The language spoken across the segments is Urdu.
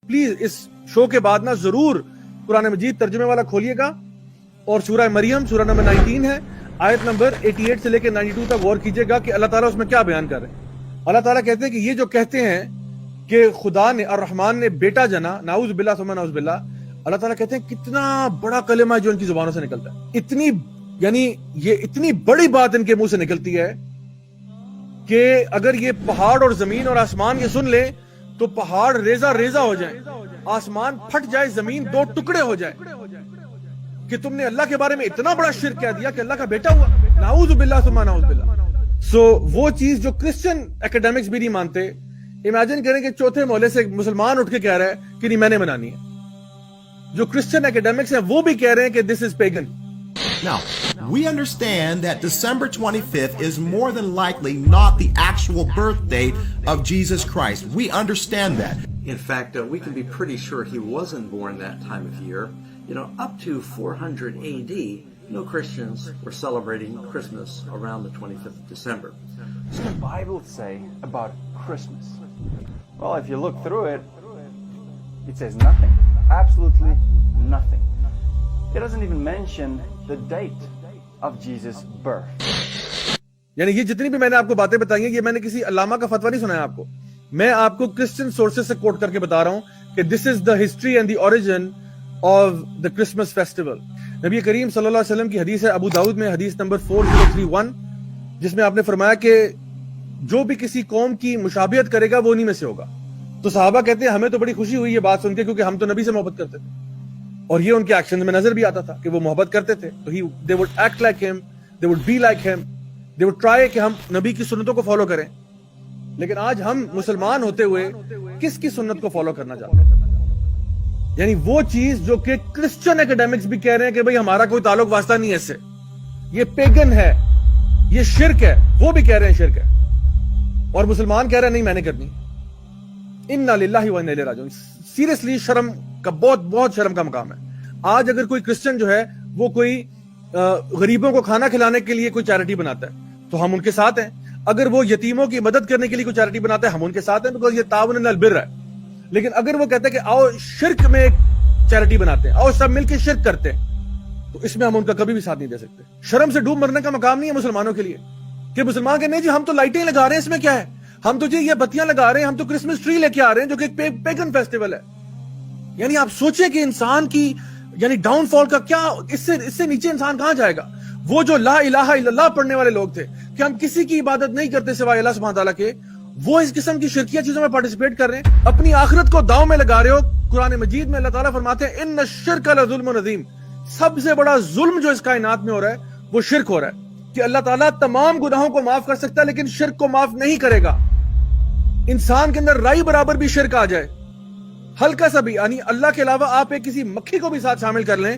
پلیز اس شو کے بعد نا ضرور قرآن مجید ترجمے والا کھولیے گا اور سورہ مریم سورہ نمبر 19 ہے آیت نمبر 88 سے لے کے 92 تک غور کیجئے گا کہ اللہ تعالیٰ اس میں کیا بیان کر رہے ہیں. اللہ تعالیٰ کہتے ہیں کہ یہ جو کہتے ہیں کہ خدا نے الرحمن نے بیٹا جنا، نعوذ باللہ ثم نعوذ باللہ، اللہ تعالیٰ کہتے ہیں کتنا بڑا کلمہ ہے جو ان کی زبانوں سے نکلتا ہے. یہ اتنی بڑی بات ان کے منہ سے نکلتی ہے کہ اگر یہ پہاڑ اور زمین اور آسمان یہ سن لے تو پہاڑ ریزہ ریزہ ہو جائیں، آسمان پھٹ جائے، زمین 2 ٹکڑے ہو جائے کہ تم نے اللہ کے بارے میں اتنا بڑا شرک کہہ دیا کہ اللہ کا بیٹا ہوا. نعوذ باللہ ثم نعوذ باللہ. سو وہ چیز جو کرسچن اکیڈیمکس بھی نہیں مانتے، امیجن کریں کہ چوتھے محلے سے ایک مسلمان اٹھ کے کہہ رہا ہے کہ نہیں میں نے منانی ہے. جو کرسچن اکیڈیمکس ہیں وہ بھی کہہ رہے ہیں کہ this is pagan. Now, we understand that December 25th is more than likely not the actual birth date of Jesus Christ. We understand that. In fact, we can be pretty sure he wasn't born that time of year. Up to 400 AD, no Christians were celebrating Christmas around the 25th of December. What does the Bible say about Christmas? Well, if you look through it, it says nothing. Absolutely nothing. It doesn't even mention the date of Jesus' birth. یعنی یہ جتنی بھی میں نے آپ کو باتیں بتائی ہیں یہ میں نے کسی علامہ کا فتویٰ نہیں سنایا آپ کو، میں آپ کو کرسچن سورسز سے کوٹ کر کے بتا رہا ہوں کہ this is the history and the origin of the Christmas festival. نبی کریم صلی اللہ علیہ وسلم کی حدیث ہے ابو داؤد میں حدیث نمبر 4031 جس میں آپ نے فرمایا کہ جو بھی کسی قوم کی مشابہت کرے گا وہ انہی میں سے ہوگا. تو صحابہ کہتے ہیں ہمیں تو بڑی خوشی ہوئی یہ بات سن کے کیونکہ ہم تو نبی سے محبت کرتے تھے اور یہ ان کے ایکشن میں نظر بھی آتا تھا کہ وہ محبت کرتے تھے. تو they would act like him, they would be like him, they would try کہ ہم نبی کی سنتوں کو فالو کریں. لیکن آج ہم مسلمان ہوتے ہوئے کس کی سنت کو فالو کرنا چاہتے ہیں؟ یعنی وہ چیز جو کہ کرسچن اکیڈیمکس بھی کہہ رہے ہیں کہ بھئی ہمارا کوئی تعلق واسطہ نہیں ہے اس سے، یہ پیگن ہے، یہ شرک ہے، وہ بھی کہہ رہے ہیں شرک ہے اور مسلمان کہہ رہے ہیں نہیں میں نے کرنی. انا للہ و انا الیہ راجعون. سیریسلی شرم کا بہت شرم کا مقام ہے. آج اگر کوئی کرسچن جو ہے وہ کوئی غریبوں کو کھانا کھلانے کے لیے کوئی چیریٹی بناتا ہے تو ہم ان کے ساتھ ہیں. اگر وہ یتیموں کی مدد کرنے کے لیے کوئی چیریٹی بناتا ہے ہم ان کے ساتھ ہیں بیکاز یہ تعاون علی البر ہے. لیکن اگر وہ کہتے ہیں کہ آؤ شرک میں ایک چیریٹی بناتے ہیں، آؤ سب مل کے شرک کرتے ہیں، تو اس میں ہم ان کا کبھی بھی ساتھ نہیں دے سکتے. شرم سے ڈوب مرنے کا مقام نہیں ہے مسلمانوں کے لیے کہ مسلمان کہ نہیں جی ہم تو لائٹیں لگا رہے ہیں، اس میں کیا ہے، ہم تو جی یہ بتیاں لگا رہے ہیں، ہم تو کرسمس ٹری لے کے آ رہے ہیں جو کہ ایک پیگن فیسٹیول ہے. یعنی آپ سوچیں کہ انسان کی یعنی ڈاؤن فال کا کیا، اس سے نیچے انسان کہاں جائے گا. وہ جو لا الہ الا اللہ پڑھنے والے لوگ تھے کہ ہم کسی کی عبادت نہیں کرتے سوائے اللہ سبحانہ تعالیٰ کے، وہ اس قسم کی شرکیہ چیزوں میں پارٹیسپیٹ کر رہے ہیں، اپنی آخرت کو داؤں میں لگا رہے ہو. قرآن مجید میں اللہ تعالیٰ فرماتے ہیں ان الشرک لظلم عظیم، سب سے بڑا ظلم جو اس کائنات میں ہو رہا ہے وہ شرک ہو رہا ہے کہ اللہ تعالیٰ تمام گناہوں کو معاف کر سکتا ہے لیکن شرک کو معاف نہیں کرے گا. انسان کے اندر رائی برابر بھی شرک آ جائے، ہلکا سا بھی، یعنی اللہ کے علاوہ آپ ایک کسی مکھی کو بھی ساتھ شامل کر لیں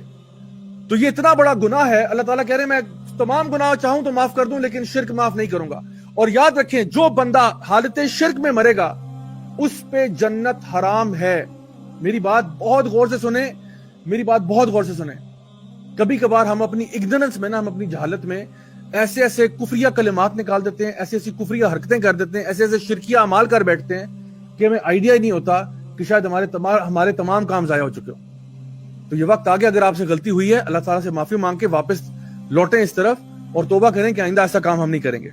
تو یہ اتنا بڑا گناہ ہے. اللہ تعالیٰ کہہ رہے ہیں میں تمام گناہ چاہوں تو معاف کر دوں لیکن شرک معاف نہیں کروں گا. اور یاد رکھیں جو بندہ حالت شرک میں مرے گا اس پہ جنت حرام ہے. میری بات بہت غور سے سنیں. کبھی کبھار ہم اپنی اگنورنس میں ہم اپنی جہالت میں ایسے کفریہ کلمات نکال دیتے ہیں، ایسی کفریہ حرکتیں کر دیتے ہیں، ایسے شرکیہ اعمال کر بیٹھتے ہیں کہ ہمیں آئیڈیا ہی نہیں ہوتا کہ شاید ہمارے تمام کام ضائع ہو چکے ہو. تو یہ وقت آگے اگر آپ سے غلطی ہوئی ہے اللہ تعالیٰ سے معافی مانگ کے واپس لوٹیں اس طرف اور توبہ کریں کہ آئندہ ایسا کام ہم نہیں کریں گے.